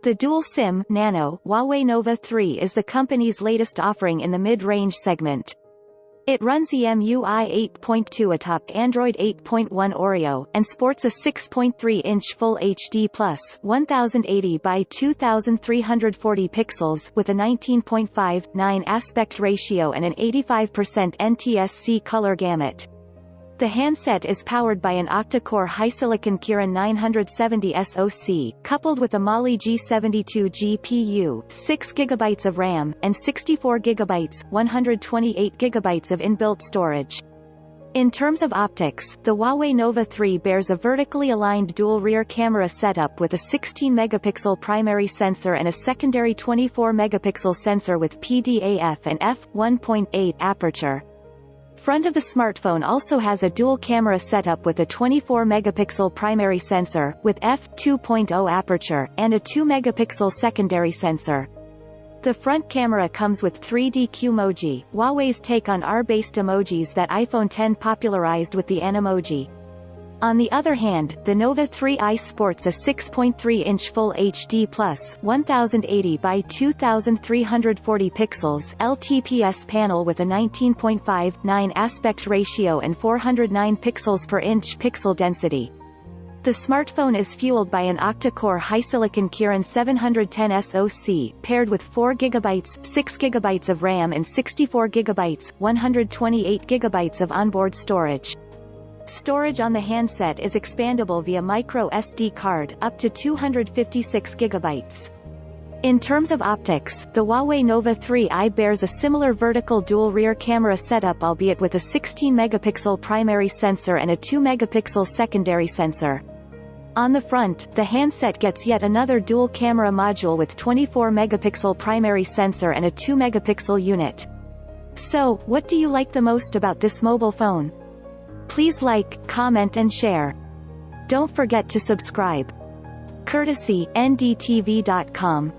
The dual SIM Nano Huawei Nova 3 is the company's latest offering in the mid-range segment. It runs EMUI 8.2 atop Android 8.1 Oreo, and sports a 6.3-inch Full HD Plus 1080 by 2340 pixels with a 19.5:9 aspect ratio and an 85% NTSC color gamut. The handset is powered by an octa-core HiSilicon Kirin 970 SoC, coupled with a Mali-G72 GPU, 6GB of RAM, and 64GB, 128GB of inbuilt storage. In terms of optics, the Huawei Nova 3 bears a vertically aligned dual rear camera setup with a 16-megapixel primary sensor and a secondary 24-megapixel sensor with PDAF and f1.8 aperture. Front of the smartphone also has a dual camera setup with a 24-megapixel primary sensor, with f2.0 aperture, and a 2-megapixel secondary sensor. The front camera comes with 3D Qmoji, Huawei's take on R-based emojis that iPhone X popularized with the Animoji. On the other hand, the Nova 3i sports a 6.3-inch Full HD Plus 1080 by 2340 pixels LTPS panel with a 19.5:9 aspect ratio and 409 pixels per inch pixel density. The smartphone is fueled by an octa-core HiSilicon Kirin 710 SoC, paired with 4GB, 6GB of RAM and 64GB, 128GB of onboard storage. Storage on the handset is expandable via micro SD card, up to 256GB. In terms of optics, the Huawei Nova 3i bears a similar vertical dual rear camera setup, albeit with a 16-megapixel primary sensor and a 2-megapixel secondary sensor. On the front, the handset gets yet another dual camera module with 24-megapixel primary sensor and a 2-megapixel unit. So, what do you like the most about this mobile phone? Please like, comment and share. Don't forget to subscribe. Courtesy, ndtv.com.